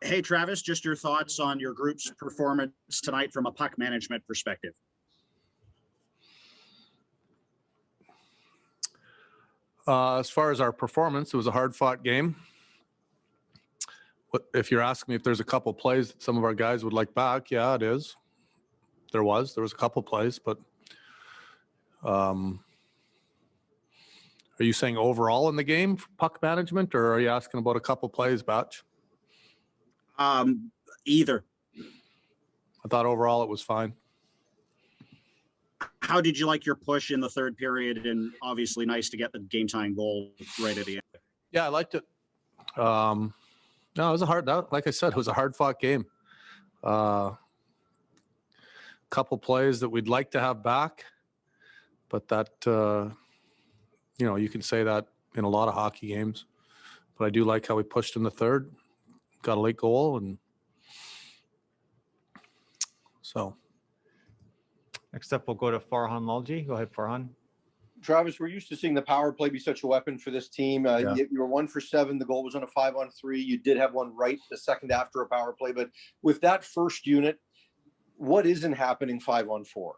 Hey, Travis, just your thoughts on your group's performance tonight from a puck management perspective. As far as our performance, it was a hard-fought game. If you're asking me if there's a couple plays that some of our guys would like back, yeah, it is. There was a couple plays, but are you saying overall in the game for puck management, or are you asking about a couple plays, Batch? Either. I thought overall it was fine. How did you like your push in the third period? And obviously nice to get the game-tying goal right at the end. Yeah, I liked it. No, it was like I said, it was a hard-fought game. Couple plays that we'd like to have back, but that, you can say that in a lot of hockey games. But I do like how we pushed in the third, got a late goal, and so. Next up, we'll go to Farhan Lalji. Go ahead, Farhan. Travis, we're used to seeing the power play be such a weapon for this team. You were 1 for 7. The goal was on a 5-on-3. You did have one right the second after a power play. But with that first unit, what isn't happening 5-on-4?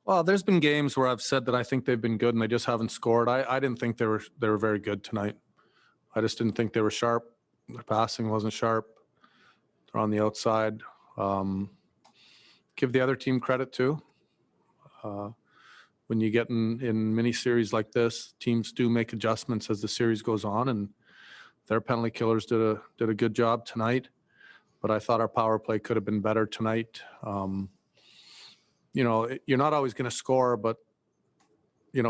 Well, there's been games where I've said that I think they've been good and they just haven't scored. I didn't think they were very good tonight. I just didn't think they were sharp. Their passing wasn't sharp. They're on the outside. Give the other team credit too. When you get in mini series like this, teams do make adjustments as the series goes on, and their penalty killers did a good job tonight. But I thought our power play could have been better tonight. You're not always going to score, but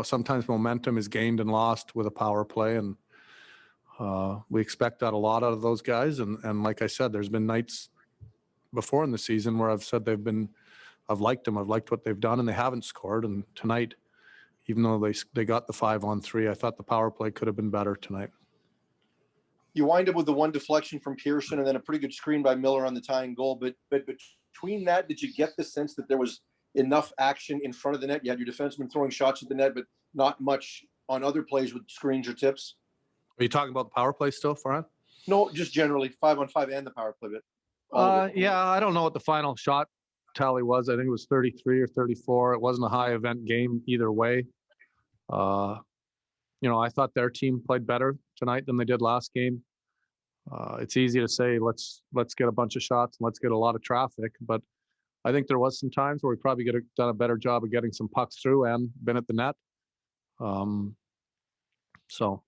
sometimes momentum is gained and lost with a power play, and we expect that a lot out of those guys. And like I said, there's been nights before in the season where I've said I've liked them. I've liked what they've done, and they haven't scored. And tonight, even though they got the 5-on-3, I thought the power play could have been better tonight. You wind up with the one deflection from Pearson and then a pretty good screen by Miller on the tying goal. But between that, did you get the sense that there was enough action in front of the net? You had your defenseman throwing shots at the net, but not much on other plays with screens or tips. Are you talking about the power play still, Farhan? No, just generally 5-on-5 and the power play bit. Yeah, I don't know what the final shot tally was. I think it was 33 or 34. It wasn't a high event game either way. I thought their team played better tonight than they did last game. It's easy to say, let's get a bunch of shots and let's get a lot of traffic. But I think there was some times where we probably could have done a better job of getting some pucks through and been at the net. So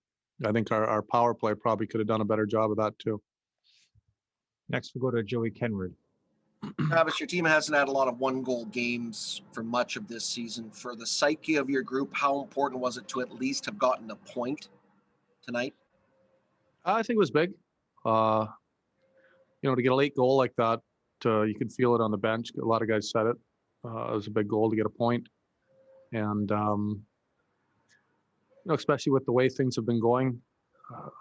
I think our power play probably could have done a better job of that too. Next, we'll go to Joey Kenward. Travis, your team hasn't had a lot of one-goal games for much of this season. For the psyche of your group, how important was it to at least have gotten a point tonight? I think it was big. To get a late goal like that, you can feel it on the bench. A lot of guys said it. It was a big goal to get a point. And, especially with the way things have been going,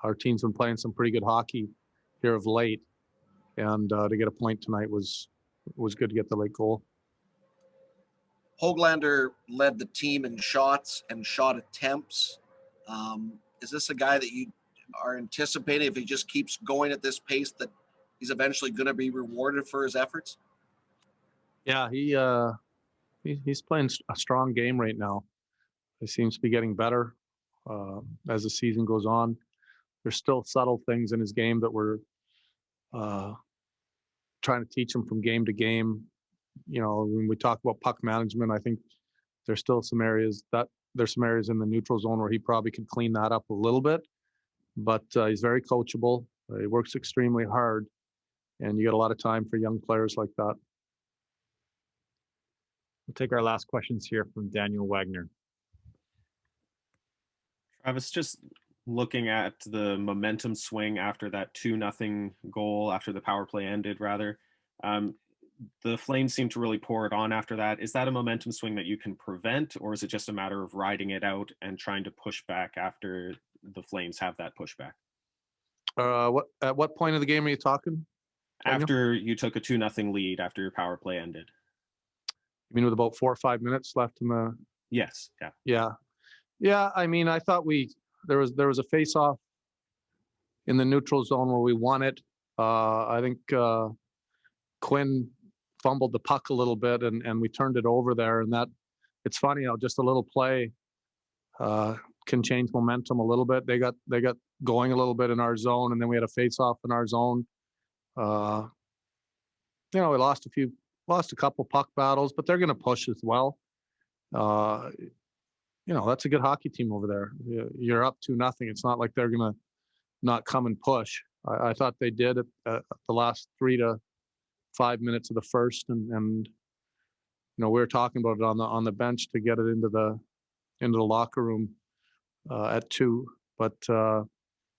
our team's been playing some pretty good hockey here of late. And to get a point tonight was good to get the late goal. Höglander led the team in shots and shot attempts. Is this a guy that you are anticipating, if he just keeps going at this pace, that he's eventually going to be rewarded for his efforts? Yeah, he's playing a strong game right now. He seems to be getting better as the season goes on. There's still subtle things in his game that we're trying to teach him from game to game. When we talk about puck management, I think there's still some areas in the neutral zone where he probably could clean that up a little bit, but he's very coachable. He works extremely hard, and you get a lot of time for young players like that. We'll take our last questions here from Daniel Wagner. Travis, just looking at the momentum swing after that 2-0 goal, after the power play ended, rather, the Flames seem to really pour it on after that. Is that a momentum swing that you can prevent, or is it just a matter of riding it out and trying to push back after the Flames have that pushback? At what point of the game are you talking, Daniel? After you took a 2-0 lead, after your power play ended. You mean with about 4 or 5 minutes left in the? Yes. Yeah. I mean, I thought there was a face-off in the neutral zone where we won it. I think Quinn fumbled the puck a little bit, and we turned it over there. And that, it's funny how just a little play can change momentum a little bit. They got going a little bit in our zone, and then we had a face-off in our zone. We lost a couple puck battles, but they're going to push as well. That's a good hockey team over there. You're up 2-0. It's not like they're going to not come and push. I thought they did at the last 3 to 5 minutes of the first, and we were talking about it on the bench to get it into the locker room at 2. But the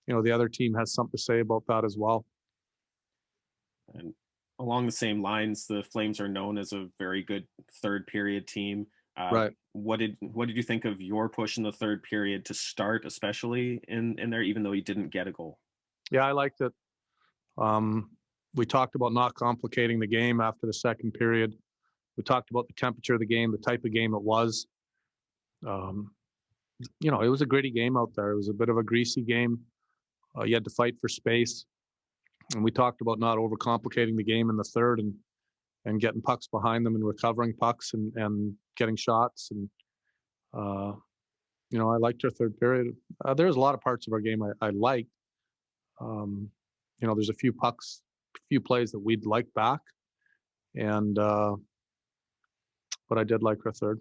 other team has something to say about that as well. And along the same lines, the Flames are known as a very good third period team. Right. What did you think of your push in the third period to start, especially in there, even though you didn't get a goal? Yeah, I liked it. We talked about not complicating the game after the second period. We talked about the temperature of the game, the type of game it was. It was a gritty game out there. It was a bit of a greasy game. You had to fight for space. And we talked about not overcomplicating the game in the third and getting pucks behind them and recovering pucks and getting shots. And, I liked our third period. There's a lot of parts of our game I liked. There's a few plays that we'd like back. And, but I did like our third.